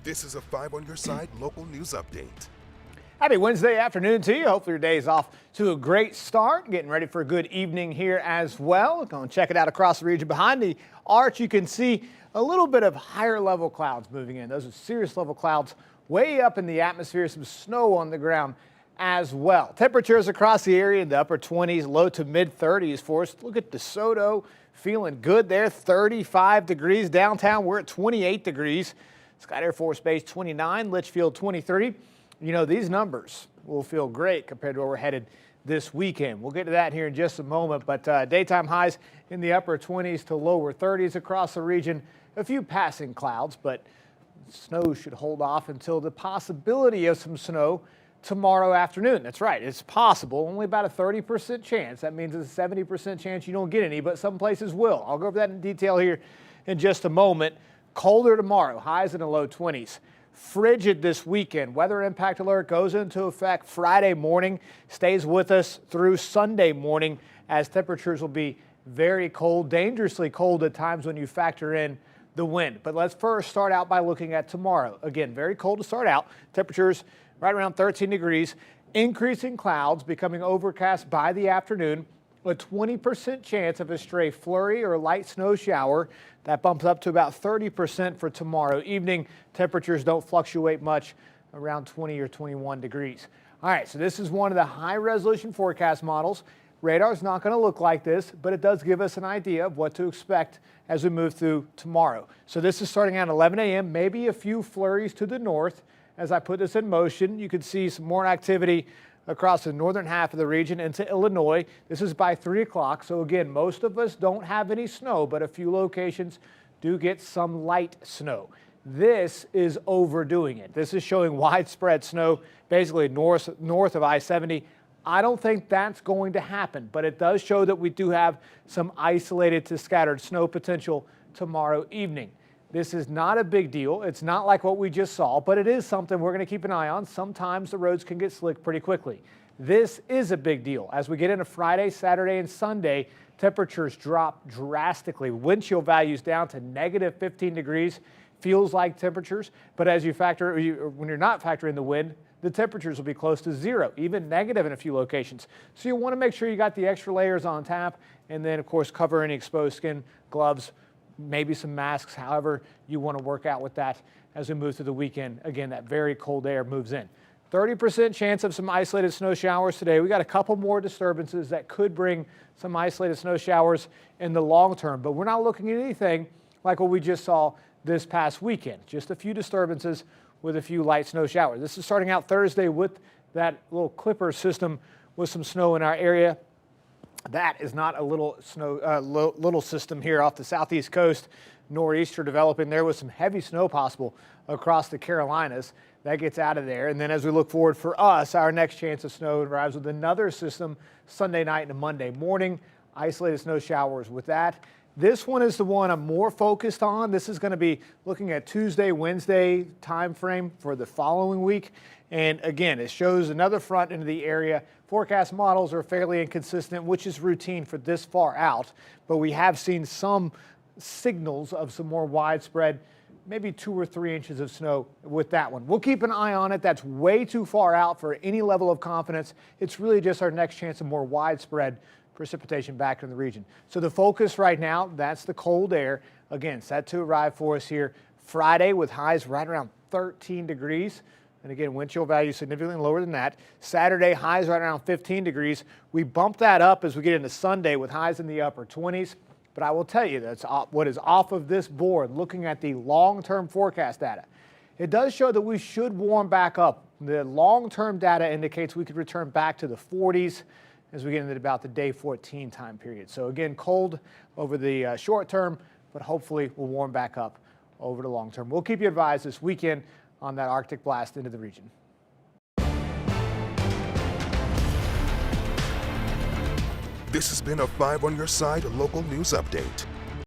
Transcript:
This is a 5 on your side local news update. Happy Wednesday afternoon to you. Hopefully your day is off to a great start. Getting ready for a good evening here as well. Going to check it out across the region. Behind the arch, you can see a little bit of higher level clouds moving in. Those are cirrus level clouds way up in the atmosphere. Some snow on the ground as well. Temperatures across the area in the upper 20s, low to mid 30s for us. Look at DeSoto, feeling good there. 35 degrees downtown. We're at 28 degrees. Scott Air Force Base 29, Litchfield 23. You know, these numbers will feel great compared to where we're headed this weekend. We'll get to that here in just a moment, but daytime highs in the upper 20s to lower 30s across the region. A few passing clouds, but snow should hold off until the possibility of some snow tomorrow afternoon. That's right, it's possible. Only about a 30% chance. That means it's a 70% chance you don't get any, but some places will. I'll go over that in detail here in just a moment. Colder tomorrow, highs in the low 20s. Frigid this weekend. Weather impact alert goes into effect Friday morning, stays with us through Sunday morning as temperatures will be very cold, dangerously cold at times when you factor in the wind. But let's first start out by looking at tomorrow. Again, very cold to start out. Temperatures right around 13 degrees. Increasing clouds becoming overcast by the afternoon. A 20% chance of a stray flurry or light snow shower. That bumps up to about 30% for tomorrow evening. Temperatures don't fluctuate much, around 20 or 21 degrees. All right, so this is one of the high resolution forecast models. Radar's not going to look like this, but it does give us an idea of what to expect as we move through tomorrow. So this is starting at 11 a.m., maybe a few flurries to the north. As I put this in motion, you can see some more activity across the northern half of the region into Illinois. This is by 3 o'clock. So again, most of us don't have any snow, but a few locations do get some light snow. This is overdoing it. This is showing widespread snow, basically north of I-70. I don't think that's going to happen, but it does show that we do have some isolated to scattered snow potential tomorrow evening. This is not a big deal. It's not like what we just saw, but it is something we're going to keep an eye on. Sometimes the roads can get slick pretty quickly. This is a big deal. As we get into Friday, Saturday, and Sunday, temperatures drop drastically. Wind chill values down to negative 15 degrees. Feels like temperatures, but as you when you're not factoring the wind, the temperatures will be close to zero, even negative in a few locations. So you want to make sure you got the extra layers on tap, and then of course cover any exposed skin, gloves, maybe some masks, however you want to work out with that as we move through the weekend. Again, that very cold air moves in. 30% chance of some isolated snow showers today. We got a couple more disturbances that could bring some isolated snow showers in the long term, but we're not looking at anything like what we just saw this past weekend. Just a few disturbances with a few light snow showers. This is starting out Thursday with that little clipper system with some snow in our area. That is not a little little system here off the southeast coast. Nor'easter developing there with some heavy snow possible across the Carolinas. That gets out of there. And then as we look forward for us, our next chance of snow arrives with another system Sunday night and Monday morning. Isolated snow showers with that. This one is the one I'm more focused on. This is going to be looking at Tuesday, Wednesday time frame for the following week. And again, it shows another front into the area. Forecast models are fairly inconsistent, which is routine for this far out. But we have seen some signals of some more widespread, maybe 2 or 3 inches of snow with that one. We'll keep an eye on it. That's way too far out for any level of confidence. It's really just our next chance of more widespread precipitation back in the region. So the focus right now, that's the cold air. Again, set to arrive for us here Friday with highs right around 13 degrees. And again, wind chill value significantly lower than that. Saturday, highs right around 15 degrees. We bump that up as we get into Sunday with highs in the upper 20s. But I will tell you, that's what is off of this board, looking at the long-term forecast data. It does show that we should warm back up. The long-term data indicates we could return back to the 40s as we get into about the day 14 time period. So again, cold over the short term, but hopefully we'll warm back up over the long term. We'll keep you advised this weekend on that Arctic blast into the region. This has been a 5 on your side local news update.